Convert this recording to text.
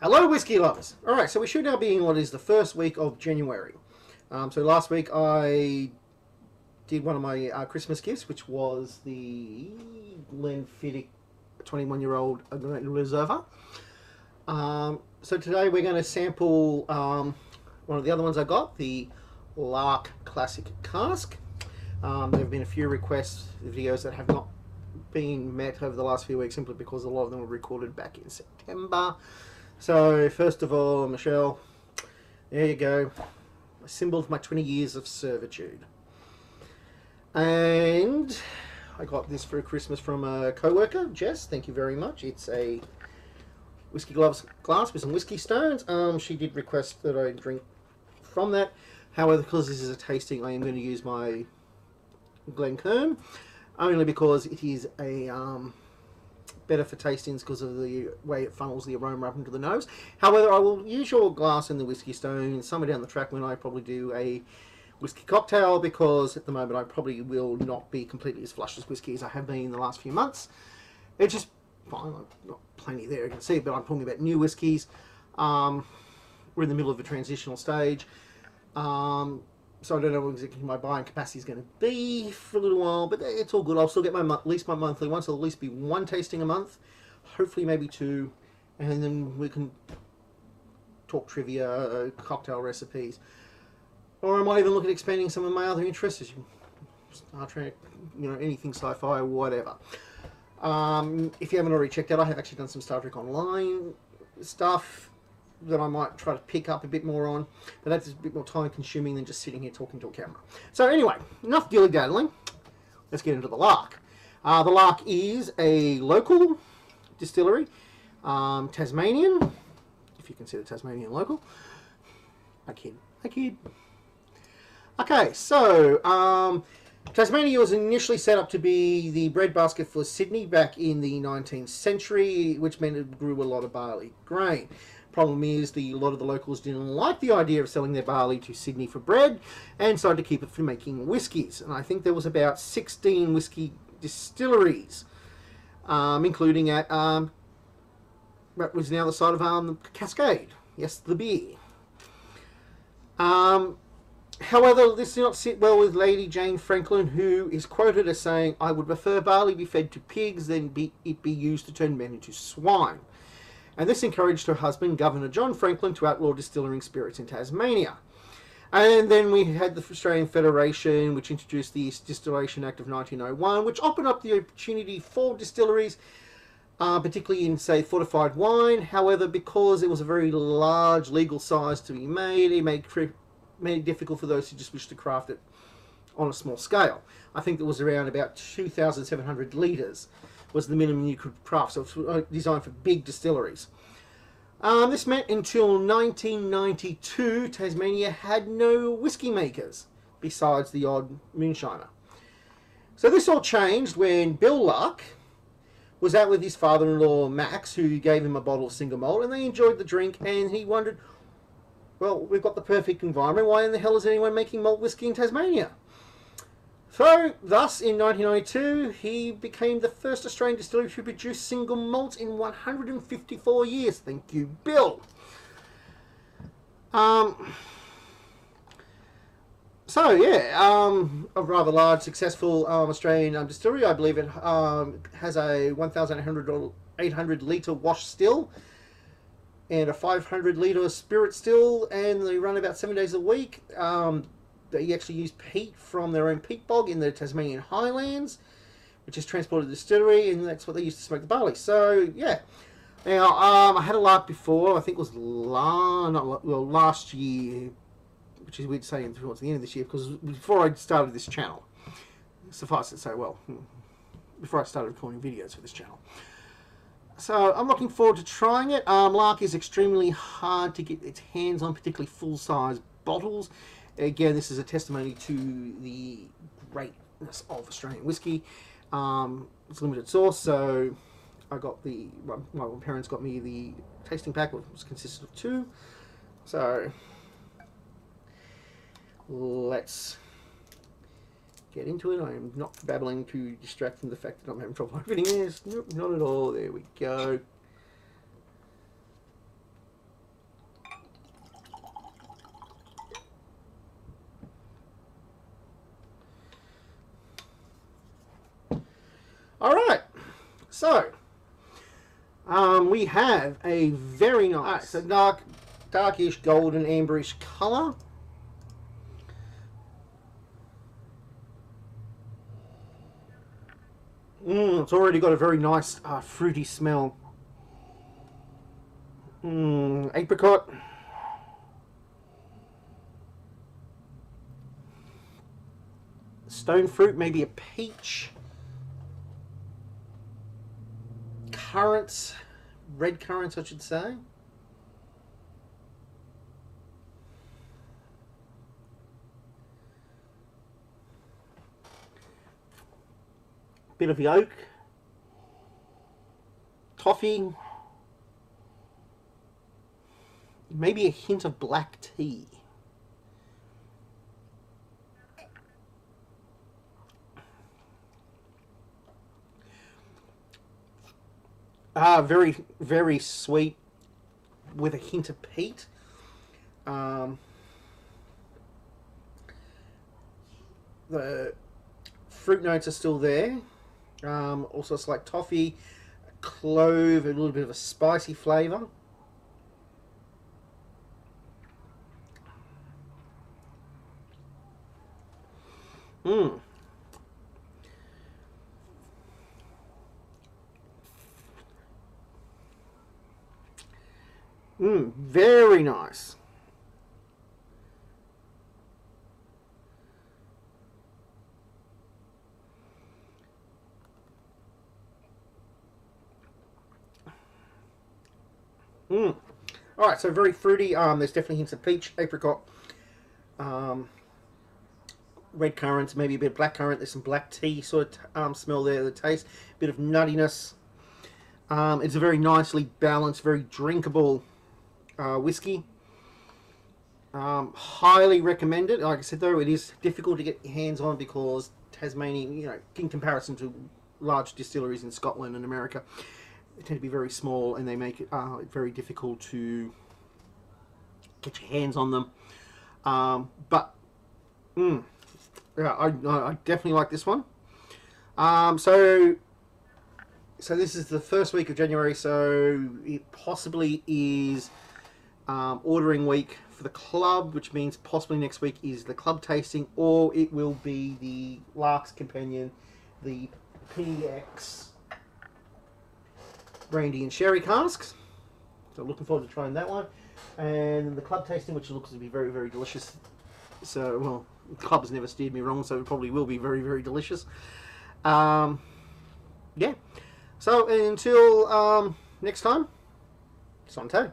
Hello, whiskey lovers. All right, so we should now be in what is the first week of January. So last week I did one of my Christmas gifts, which was the Glenfiddich 21-year-old Reserva. So today we're going to sample one of the other ones I got, the Lark Classic Cask. There have been a few requests, videos that have not been met over the last few weeks simply because a lot of them were recorded back in September. So first of all, Michelle, there you go, a symbol of my 20 years of servitude. And I got this for Christmas from a co-worker, Jess, thank you very much. It's a whiskey gloves glass with some whiskey stones. She did request that I drink from that. However, because this is a tasting, I am going to use my Glencairn, only because it is a better for tastings because of the way it funnels the aroma up into the nose. However, I will use your glass and the whiskey stone somewhere down the track when I probably do a whiskey cocktail, because at the moment I probably will not be completely as flush as whiskey as I have been in the last few months. It's just fine, not plenty there, you can see, but I'm talking about new whiskies. We're in the middle of a transitional stage. So I don't know what exactly my buying capacity is going to be for a little while, but it's all good. I'll still get at least my monthly one, so it'll at least be one tasting a month, hopefully maybe two, and then we can talk trivia, cocktail recipes, or I might even look at expanding some of my other interests, Star Trek, anything sci-fi, whatever. If you haven't already checked out, I have actually done some Star Trek Online stuff that I might try to pick up a bit more on, but that's a bit more time consuming than just sitting here talking to a camera. So anyway, enough dilly-daddling. Let's get into the Lark. The Lark is a local distillery, Tasmanian, if you consider Tasmanian local. I kid. Okay, so Tasmania was initially set up to be the breadbasket for Sydney back in the 19th century, which meant it grew a lot of barley grain. Problem is, a lot of the locals didn't like the idea of selling their barley to Sydney for bread and decided to keep it for making whiskies. And I think there was about 16 whiskey distilleries, including at what was now the site of Cascade. Yes, the beer. However, this did not sit well with Lady Jane Franklin, who is quoted as saying, "I would prefer barley be fed to pigs than it be used to turn men into swine." And this encouraged her husband, Governor John Franklin, to outlaw distilling spirits in Tasmania. And then we had the Australian Federation, which introduced the Distillation Act of 1901, which opened up the opportunity for distilleries, particularly in, say, fortified wine. However, because it was a very large legal size to be made, it made it difficult for those who just wished to craft it on a small scale. I think it was around about 2,700 litres was the minimum you could craft, so it was designed for big distilleries. This meant until 1992, Tasmania had no whiskey makers, besides the odd moonshiner. So this all changed when Bill Lark was out with his father-in-law, Max, who gave him a bottle of single malt, and they enjoyed the drink, and he wondered, well, we've got the perfect environment, why in the hell is anyone making malt whiskey in Tasmania? So, thus, in 1992, he became the first Australian distillery to produce single malts in 154 years. Thank you, Bill. A rather large, successful Australian distillery. I believe it has a 1,800 litre wash still and a 500 litre spirit still, and they run about 7 days a week. They actually use peat from their own peat bog in the Tasmanian Highlands, which is transported to the distillery, and that's what they use to smoke the barley. So, yeah. Now, I had a Lark before, I think it was last year, which is weird to say towards the end of this year, because before I started this channel, suffice it to say, before I started recording videos for this channel. So, I'm looking forward to trying it. Lark is extremely hard to get its hands on, particularly full-size bottles. Again, this is a testimony to the greatness of Australian whiskey. It's limited source, so I got my parents got me the tasting pack, which consisted of 2. So let's get into it. I am not babbling to distract from the fact that I'm having trouble opening this. Nope, not at all. There we go. So, we have a very nice, a darkish golden amberish colour. It's already got a very nice fruity smell. Apricot. Stone fruit, maybe a peach. Currants, red currants I should say. Bit of yolk. Toffee. Maybe a hint of black tea. Very, very sweet with a hint of peat. The fruit notes are still there. Also, it's like toffee, clove, a little bit of a spicy flavour. Very nice. Alright, so very fruity. There's definitely hints of peach, apricot, red currants, maybe a bit of black currant. There's some black tea sort of smell there, the taste. A bit of nuttiness. It's a very nicely balanced, very drinkable whiskey. Highly recommended. Like I said, though, it is difficult to get your hands on because Tasmania, you know, in comparison to large distilleries in Scotland and America, they tend to be very small and they make it very difficult to get your hands on them. Yeah, I definitely like this one. So this is the first week of January, so it possibly is ordering week for the club, which means possibly next week is the club tasting, or it will be the Lark's companion, the PX brandy and sherry casks. So looking forward to trying that one, and the club tasting, which looks to be very, very delicious. So, well, the club has never steered me wrong, so it probably will be very, very delicious. Yeah. So until next time, Santé.